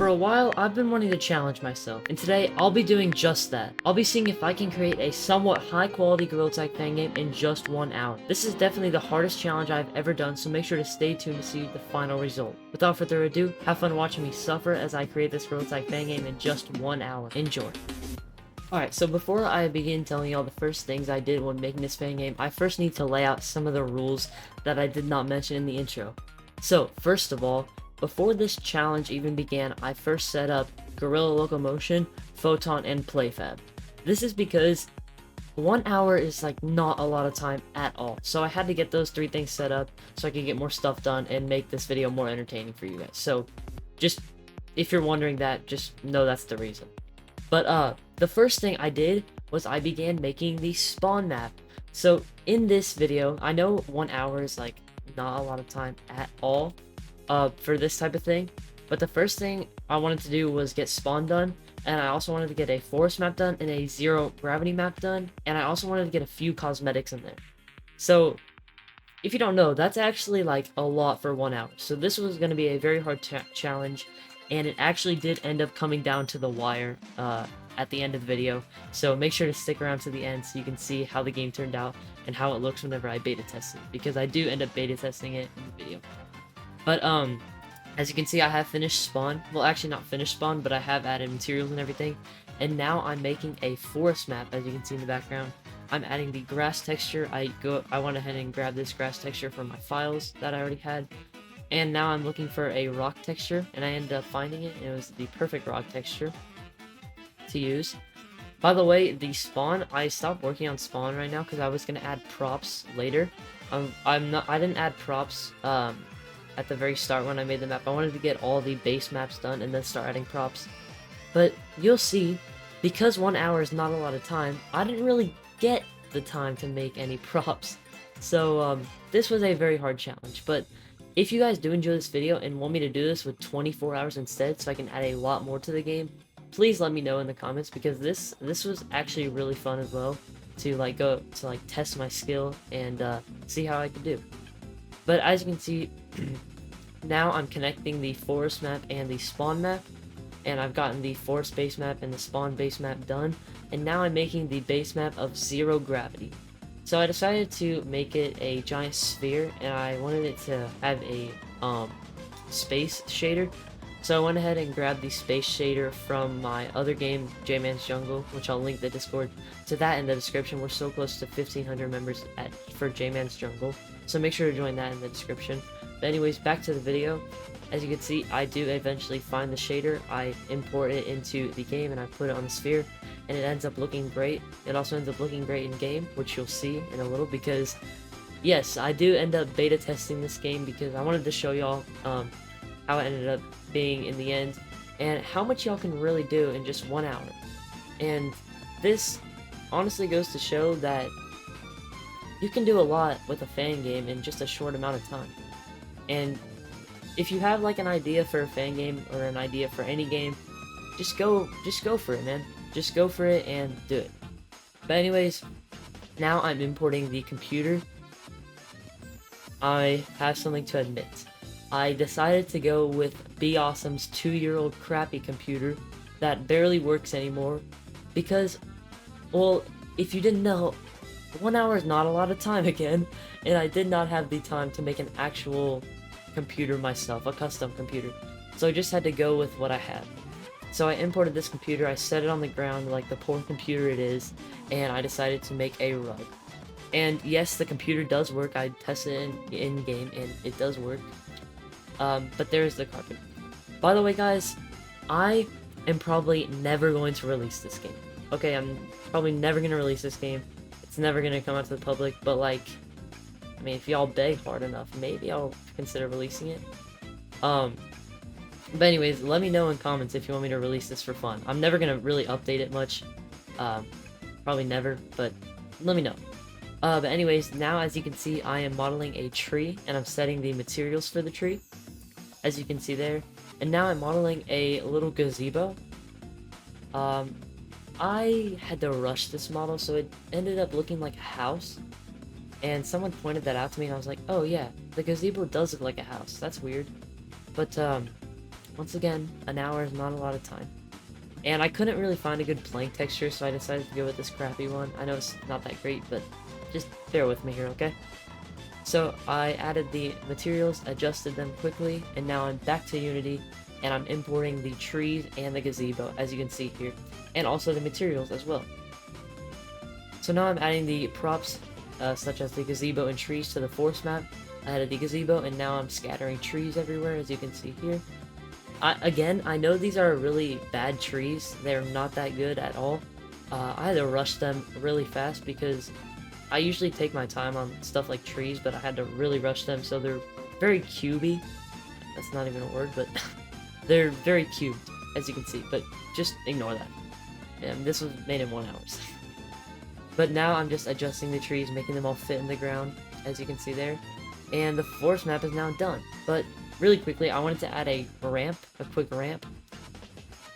For a while, I've been wanting to challenge myself, and today I'll be doing just that. I'll be seeing if I can create a somewhat high quality gorillatag fangame in just 1 hour. This is definitely the hardest challenge I've ever done, so make sure to stay tuned to see the final result. Without further ado, have fun watching me suffer as I create this gorillatag fangame in just 1 hour. Enjoy. Alright, so before I begin telling y'all the first things I did when making this fangame, I first need to lay out some of the rules that I did not mention in the intro. So, first of all, before this challenge even began, I first set up Gorilla Locomotion, Photon, and PlayFab. This is because 1 hour is like not a lot of time at all, so I had to get those 3 things set up so I could get more stuff done and make this video more entertaining for you guys. So, just, if you're wondering that, just know that's the reason. But the first thing I did was I began making the spawn map. So in this video, I know 1 hour is like not a lot of time at all for this type of thing, but the first thing I wanted to do was get spawn done, and I also wanted to get a forest map done and a zero gravity map done, and I also wanted to get a few cosmetics in there. So if you don't know, that's actually like a lot for 1 hour. So this was going to be a very hard challenge, and it actually did end up coming down to the wire at the end of the video. So make sure to stick around to the end so you can see how the game turned out and how it looks whenever I beta test it, because I do end up beta testing it in the video. But as you can see, I have finished spawn. Well, actually not finished spawn, but I have added materials and everything. And now I'm making a forest map, as you can see in the background. I'm adding the grass texture. I went ahead and grabbed this grass texture from my files that I already had. And now I'm looking for a rock texture, and I ended up finding it, and it was the perfect rock texture to use. By the way, the spawn, I stopped working on spawn right now because I was going to add props later. I didn't add props at the very start when I made the map. I wanted to get all the base maps done and then start adding props. But you'll see, because 1 hour is not a lot of time, I didn't really get the time to make any props. So this was a very hard challenge. But if you guys do enjoy this video and want me to do this with 24 hours instead so I can add a lot more to the game, please let me know in the comments, because this was actually really fun as well to test my skill and see how I could do. But as you can see, now I'm connecting the forest map and the spawn map, and I've gotten the forest base map and the spawn base map done, and now I'm making the base map of zero gravity. So I decided to make it a giant sphere, and I wanted it to have a space shader. So I went ahead and grabbed the space shader from my other game, jman'sjungle, which I'll link the Discord to that in the description. We're so close to 1,500 members for jman'sjungle, so make sure to join that in the description. But anyways, back to the video. As you can see, I do eventually find the shader. I import it into the game and I put it on the sphere, and it ends up looking great. It also ends up looking great in game, which you'll see in a little, because yes, I do end up beta testing this game because I wanted to show y'all how it ended up being in the end and how much y'all can really do in just 1 hour. And this honestly goes to show that you can do a lot with a fan game in just a short amount of time. And if you have like an idea for a fan game or an idea for any game, just go for it, man. Just go for it and do it. But anyways, now I'm importing the computer. I have something to admit. I decided to go with BeAwesome's 2-year-old crappy computer that barely works anymore because, well, if you didn't know, 1 hour is not a lot of time again, and I did not have the time to make an actual computer myself, a custom computer. So I just had to go with what I had. So I imported this computer, I set it on the ground like the poor computer it is, and I decided to make a rug. And yes, the computer does work. I tested it in game and it does work. But there's the carpet. By the way, guys, I am probably never going to release this game. Okay, I'm probably never going to release this game. It's never going to come out to the public, but like, I mean, if y'all beg hard enough, maybe I'll consider releasing it. But anyways, let me know in comments if you want me to release this for fun. I'm never going to really update it much. Probably never, but let me know. But anyways, now as you can see, I am modeling a tree, and I'm setting the materials for the tree, as you can see there. And now I'm modeling a little gazebo. I had to rush this model, so it ended up looking like a house. And someone pointed that out to me, and I was like, oh yeah, the gazebo does look like a house. That's weird. But once again, an hour is not a lot of time. And I couldn't really find a good plank texture, so I decided to go with this crappy one. I know it's not that great, but just bear with me here, okay? So I added the materials, adjusted them quickly, and now I'm back to Unity, and I'm importing the trees and the gazebo, as you can see here, and also the materials as well. So now I'm adding the props, such as the gazebo and trees, to the forest map. I added the gazebo, and now I'm scattering trees everywhere, as you can see here. I know these are really bad trees. They're not that good at all. I had to rush them really fast because I usually take my time on stuff like trees, but I had to really rush them, so they're very cubey. That's not even a word, but they're very cubed, as you can see, but just ignore that. And this was made in 1 hour. But now I'm just adjusting the trees, making them all fit in the ground, as you can see there. And the forest map is now done. But really quickly, I wanted to add a ramp, a quick ramp.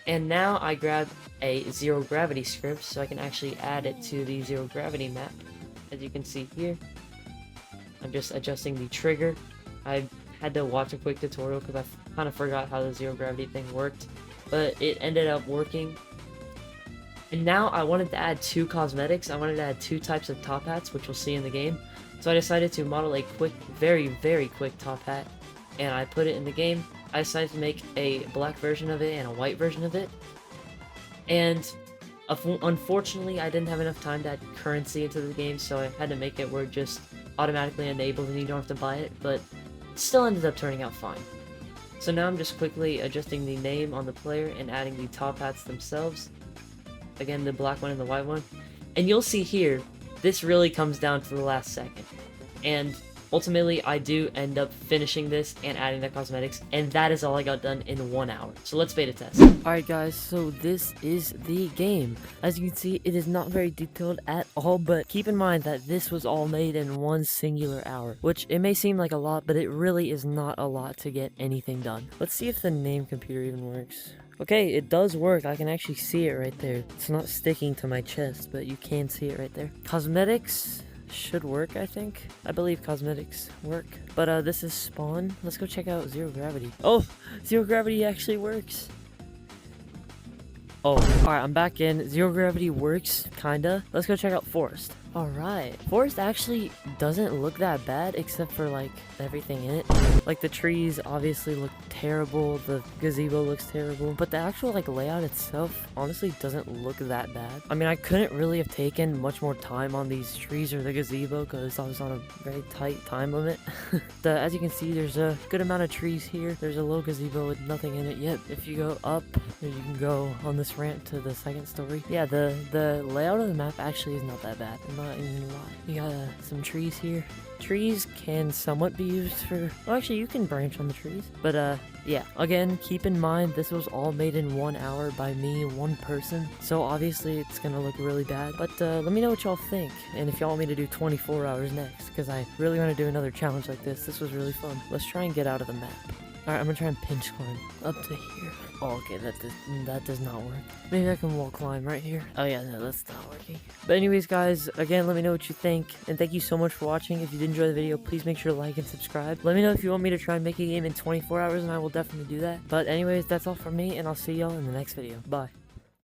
And now I grabbed a zero gravity script so I can actually add it to the zero gravity map. As you can see here, I'm just adjusting the trigger. I had to watch a quick tutorial because I kind of forgot how the zero gravity thing worked, but it ended up working. And now I wanted to add 2 cosmetics. I wanted to add 2 types of top hats, which we'll see in the game. So I decided to model a quick, very quick top hat, and I put it in the game. I decided to make a black version of it and a white version of it. And unfortunately, I didn't have enough time to add currency into the game, so I had to make it where it just automatically enabled and you don't have to buy it, but it still ended up turning out fine. So now I'm just quickly adjusting the name on the player and adding the top hats themselves. Again, the black one and the white one. And you'll see here, this really comes down to the last second. And ultimately, I do end up finishing this and adding the cosmetics, and that is all I got done in 1 hour. So let's beta test. Alright guys, so this is the game. As you can see, it is not very detailed at all, but keep in mind that this was all made in 1 singular hour, which it may seem like a lot, but it really is not a lot to get anything done. Let's see if the name computer even works. Okay, it does work. I can actually see it right there. It's not sticking to my chest, but you can see it right there. Cosmetics should work, I think. I believe cosmetics work. But this is spawn. Let's go check out zero gravity. Oh, zero gravity actually works. Oh, alright, I'm back in. Zero gravity works, kinda. Let's go check out forest. Alright, forest actually doesn't look that bad, except for, like, everything in it. Like, the trees obviously look terrible, the gazebo looks terrible, but the actual, like, layout itself honestly doesn't look that bad. I mean, I couldn't really have taken much more time on these trees or the gazebo, because I was on a very tight time limit. As you can see, there's a good amount of trees here. There's a little gazebo with nothing in it yet. If you go up, you can go on this ramp to the second story. Yeah, the layout of the map actually is not that bad. I'm not even gonna lie. You got some trees here. Trees can somewhat be used for... Well, actually, you can branch on the trees. But, yeah. Again, keep in mind, this was all made in 1 hour by me, one person. So, obviously, it's gonna look really bad. But, let me know what y'all think. And if y'all want me to do 24 hours next, because I really want to do another challenge like this. This was really fun. Let's try and get out of the map. Alright, I'm gonna try and pinch climb up to here. Oh, okay, that does not work. Maybe I can wall climb right here. Oh yeah, no, that's not working. But anyways, guys, again, let me know what you think. And thank you so much for watching. If you did enjoy the video, please make sure to like and subscribe. Let me know if you want me to try and make a game in 24 hours, and I will definitely do that. But anyways, that's all from me, and I'll see y'all in the next video. Bye.